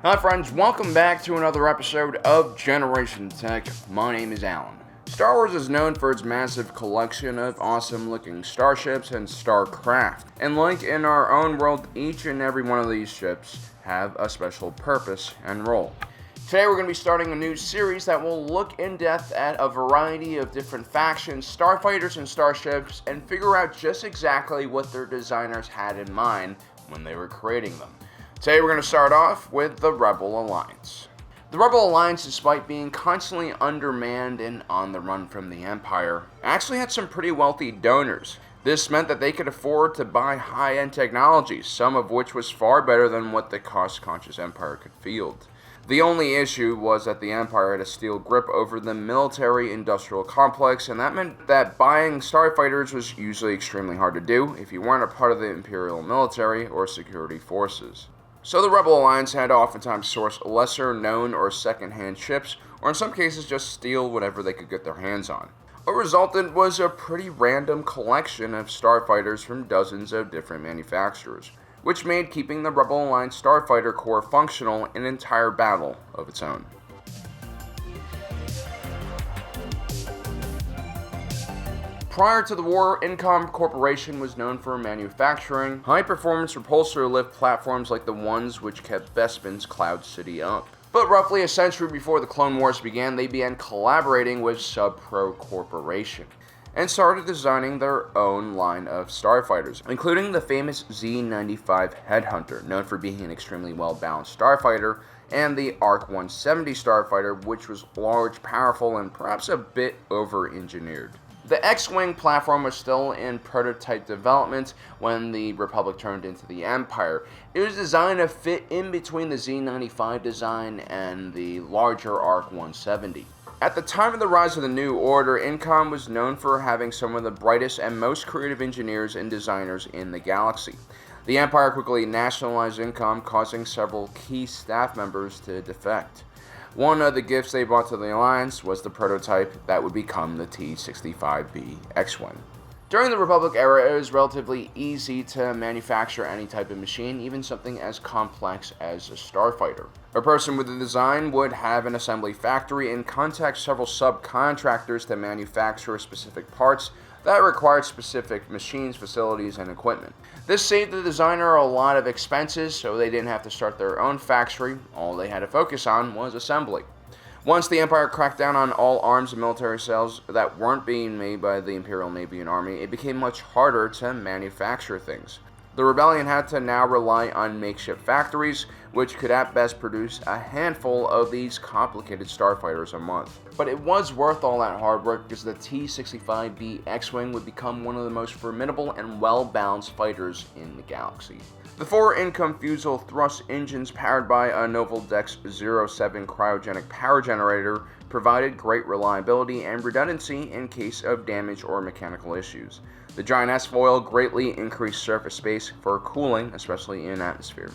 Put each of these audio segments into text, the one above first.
Hi friends, welcome back to another episode of Generation Tech. My name is Alan. Star Wars is known for its massive collection of awesome looking starships and starcraft. And like in our own world, each and every one of these ships have a special purpose and role. Today we're going to be starting a new series that will look in depth at a variety of different factions, starfighters and starships, and figure out just exactly what their designers had in mind when they were creating them. Today we're going to start off with the Rebel Alliance. The Rebel Alliance, despite being constantly undermanned and on the run from the Empire, actually had some pretty wealthy donors. This meant that they could afford to buy high-end technology, some of which was far better than what the cost-conscious Empire could field. The only issue was that the Empire had a steel grip over the military-industrial complex, and that meant that buying starfighters was usually extremely hard to do if you weren't a part of the Imperial military or security forces. So the Rebel Alliance had to oftentimes source lesser-known or second-hand ships, or in some cases just steal whatever they could get their hands on. What resulted was a pretty random collection of starfighters from dozens of different manufacturers, which made keeping the Rebel Alliance Starfighter Corps functional an entire battle of its own. Prior to the war, Incom Corporation was known for manufacturing high-performance repulsor lift platforms like the ones which kept Bespin's Cloud City up. But roughly a century before the Clone Wars began, they began collaborating with Subpro Corporation and started designing their own line of starfighters, including the famous Z-95 Headhunter, known for being an extremely well-balanced starfighter, and the ARC-170 starfighter, which was large, powerful, and perhaps a bit over-engineered. The YWing platform was still in prototype development when the Republic turned into the Empire. It was designed to fit in between the Z-95 design and the larger ARC-170. At the time of the rise of the New Order, Incom was known for having some of the brightest and most creative engineers and designers in the galaxy. The Empire quickly nationalized Incom, causing several key staff members to defect. One of the gifts they brought to the Alliance was the prototype that would become the T-65B X-Wing. During the Republic era, it was relatively easy to manufacture any type of machine, even something as complex as a starfighter. A person with the design would have an assembly factory and contact several subcontractors to manufacture specific parts that required specific machines, facilities, and equipment. This saved the designer a lot of expenses, so they didn't have to start their own factory. All they had to focus on was assembly. Once the Empire cracked down on all arms and military sales that weren't being made by the Imperial Navy and Army, it became much harder to manufacture things. The rebellion had to now rely on makeshift factories, which could at best produce a handful of these complicated starfighters a month. But it was worth all that hard work because the T-65B X-Wing would become one of the most formidable and well-balanced fighters in the galaxy. The 4 Incom Fusel thrust engines powered by a Novel Dex 07 cryogenic power generator provided great reliability and redundancy in case of damage or mechanical issues. The giant S-foil greatly increased surface space for cooling, especially in atmosphere.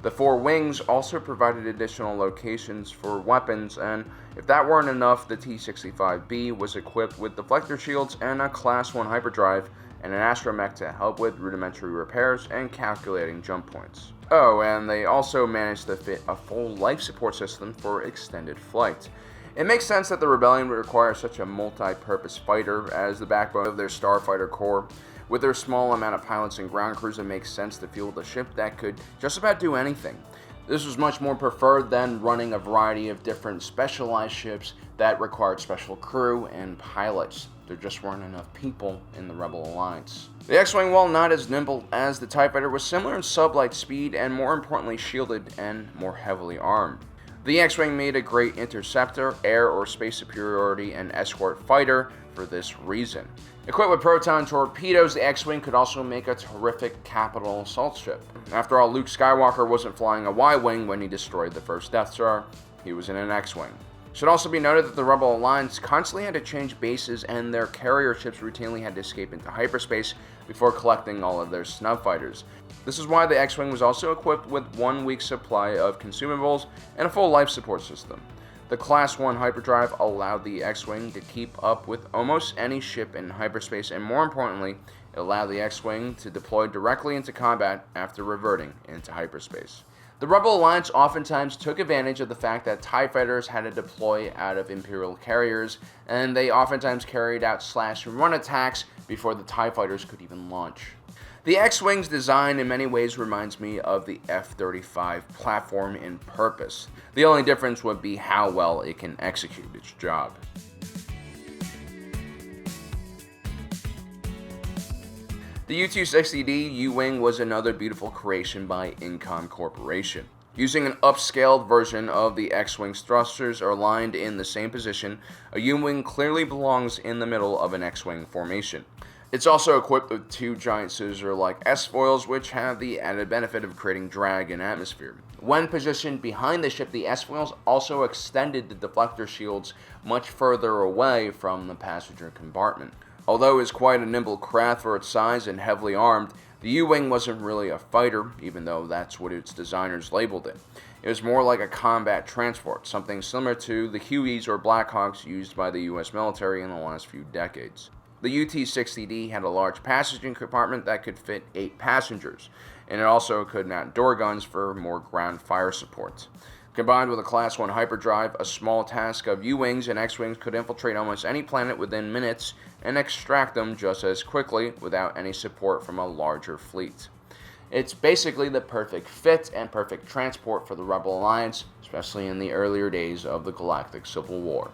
The 4 wings also provided additional locations for weapons, and if that weren't enough, the T-65B was equipped with deflector shields and a Class 1 hyperdrive and an astromech to help with rudimentary repairs and calculating jump points. Oh, and they also managed to fit a full life support system for extended flight. It makes sense that the Rebellion would require such a multi-purpose fighter as the backbone of their Starfighter Corps. With their small amount of pilots and ground crews, it makes sense to field a ship that could just about do anything. This was much more preferred than running a variety of different specialized ships that required special crew and pilots. There just weren't enough people in the Rebel Alliance. The X-Wing, while not as nimble as the TIE Fighter, was similar in sublight speed and more importantly shielded and more heavily armed. The X-Wing made a great interceptor, air or space superiority, and escort fighter for this reason. Equipped with proton torpedoes, the X-Wing could also make a terrific capital assault ship. After all, Luke Skywalker wasn't flying a Y-Wing when he destroyed the first Death Star, he was in an X-Wing. It should also be noted that the Rebel Alliance constantly had to change bases and their carrier ships routinely had to escape into hyperspace before collecting all of their snub fighters. This is why the X-Wing was also equipped with 1 week's supply of consumables and a full life support system. The Class 1 hyperdrive allowed the X-Wing to keep up with almost any ship in hyperspace, and more importantly, it allowed the X-Wing to deploy directly into combat after reverting into hyperspace. The Rebel Alliance oftentimes took advantage of the fact that TIE fighters had to deploy out of Imperial carriers, and they oftentimes carried out slash and run attacks before the TIE fighters could even launch. The X-Wing's design in many ways reminds me of the F-35 platform in purpose. The only difference would be how well it can execute its job. The U-260D YWing was another beautiful creation by Incom Corporation. Using an upscaled version of the X-Wing's thrusters are aligned in the same position, a YWing clearly belongs in the middle of an X-Wing formation. It's also equipped with two giant scissor-like S-foils, which have the added benefit of creating drag in atmosphere. When positioned behind the ship, the S-foils also extended the deflector shields much further away from the passenger compartment. Although it is quite a nimble craft for its size and heavily armed, the YWing wasn't really a fighter, even though that's what its designers labeled it. It was more like a combat transport, something similar to the Hueys or Blackhawks used by the US military in the last few decades. The UT-60D had a large passenger compartment that could fit 8 passengers, and it also could mount door guns for more ground fire support. Combined with a Class 1 hyperdrive, a small task of YWings and X-Wings could infiltrate almost any planet within minutes and extract them just as quickly without any support from a larger fleet. It's basically the perfect fit and perfect transport for the Rebel Alliance, especially in the earlier days of the Galactic Civil War.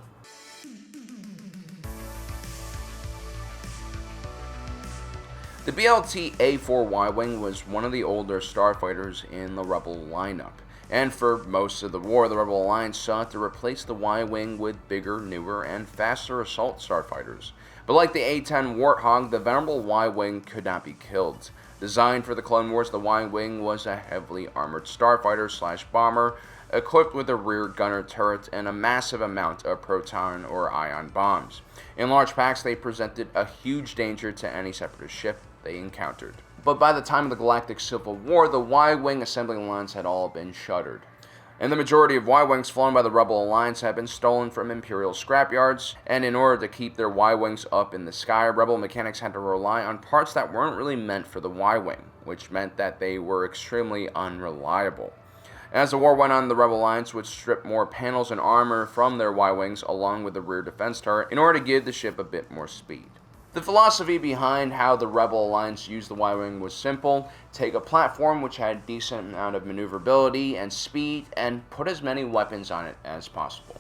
The BLT-A4 YWing was one of the older starfighters in the Rebel lineup, and for most of the war, the Rebel Alliance sought to replace the YWing with bigger, newer, and faster assault starfighters. But like the A-10 Warthog, the venerable YWing could not be killed. Designed for the Clone Wars, the YWing was a heavily armored starfighter/bomber, equipped with a rear gunner turret and a massive amount of proton or ion bombs. In large packs, they presented a huge danger to any separatist ship they encountered. But by the time of the Galactic Civil War, the YWing assembling lines had all been shuttered. And the majority of YWings flown by the Rebel Alliance had been stolen from Imperial scrapyards, and in order to keep their YWings up in the sky, Rebel mechanics had to rely on parts that weren't really meant for the YWing, which meant that they were extremely unreliable. As the war went on, the Rebel Alliance would strip more panels and armor from their YWings along with the rear defense turret in order to give the ship a bit more speed. The philosophy behind how the Rebel Alliance used the YWing was simple: take a platform which had a decent amount of maneuverability and speed and put as many weapons on it as possible.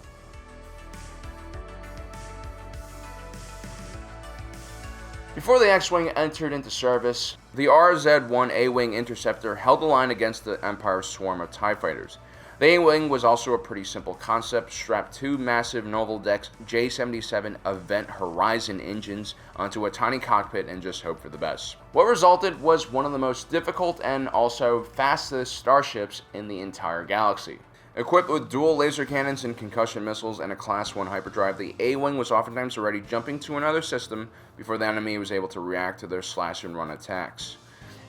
Before the X-Wing entered into service, the RZ-1 A-Wing interceptor held the line against the Empire's swarm of TIE fighters. The A-Wing was also a pretty simple concept: strap 2 massive Novel Dex J-77 Event Horizon engines onto a tiny cockpit and just hope for the best. What resulted was one of the most difficult and also fastest starships in the entire galaxy. Equipped with dual laser cannons and concussion missiles and a Class 1 hyperdrive, the A-Wing was oftentimes already jumping to another system before the enemy was able to react to their slash-and-run attacks.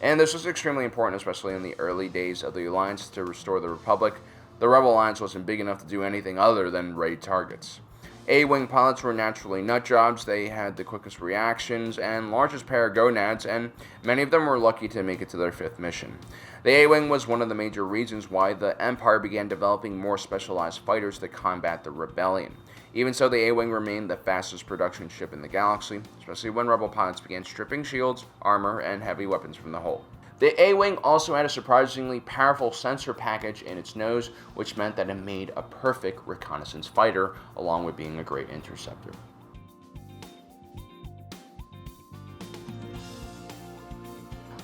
And this was extremely important, especially in the early days of the Alliance, to restore the Republic. The Rebel Alliance wasn't big enough to do anything other than raid targets. A-Wing pilots were naturally nutjobs. They had the quickest reactions and largest pair of gonads, and many of them were lucky to make it to their 5th mission. The A-Wing was one of the major reasons why the Empire began developing more specialized fighters to combat the rebellion. Even so, the A-Wing remained the fastest production ship in the galaxy, especially when Rebel pilots began stripping shields, armor, and heavy weapons from the hull. The A-Wing also had a surprisingly powerful sensor package in its nose, which meant that it made a perfect reconnaissance fighter, along with being a great interceptor.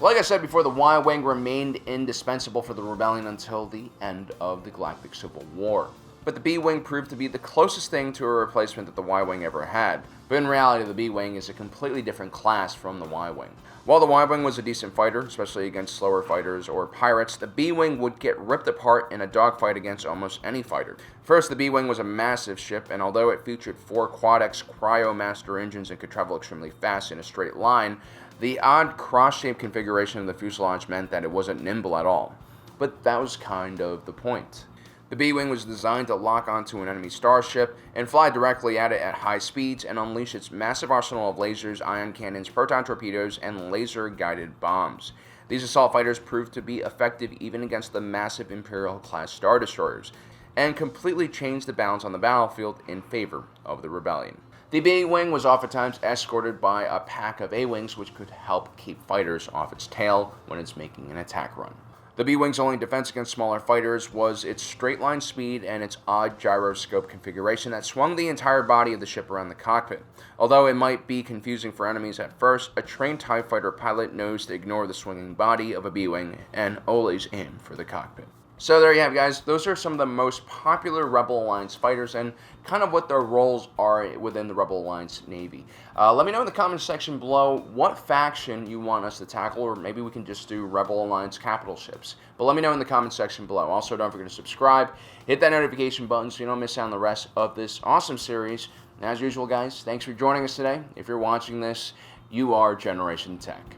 Like I said before, the Y-Wing remained indispensable for the rebellion until the end of the Galactic Civil War. But the B-Wing proved to be the closest thing to a replacement that the Y-Wing ever had. But in reality, the B-Wing is a completely different class from the Y-Wing. While the Y-Wing was a decent fighter, especially against slower fighters or pirates, the B-Wing would get ripped apart in a dogfight against almost any fighter. First, the B-Wing was a massive ship, and although it featured 4 Quad-X Cryomaster engines and could travel extremely fast in a straight line, the odd cross-shaped configuration of the fuselage meant that it wasn't nimble at all. But that was kind of the point. The B-Wing was designed to lock onto an enemy starship and fly directly at it at high speeds and unleash its massive arsenal of lasers, ion cannons, proton torpedoes, and laser-guided bombs. These assault fighters proved to be effective even against the massive Imperial-class Star Destroyers, and completely changed the balance on the battlefield in favor of the Rebellion. The BWing was oftentimes escorted by a pack of A-Wings, which could help keep fighters off its tail when it's making an attack run. The B-Wing's only defense against smaller fighters was its straight-line speed and its odd gyroscope configuration that swung the entire body of the ship around the cockpit. Although it might be confusing for enemies at first, a trained TIE fighter pilot knows to ignore the swinging body of a B-Wing and always aim for the cockpit. So there you have it, guys. Those are some of the most popular Rebel Alliance fighters and kind of what their roles are within the Rebel Alliance Navy. Let me know in the comments section below what faction you want us to tackle, or maybe we can just do Rebel Alliance capital ships. But let me know in the comments section below. Also, don't forget to subscribe, hit that notification button so you don't miss out on the rest of this awesome series. And as usual, guys, thanks for joining us today. If you're watching this, you are Generation Tech.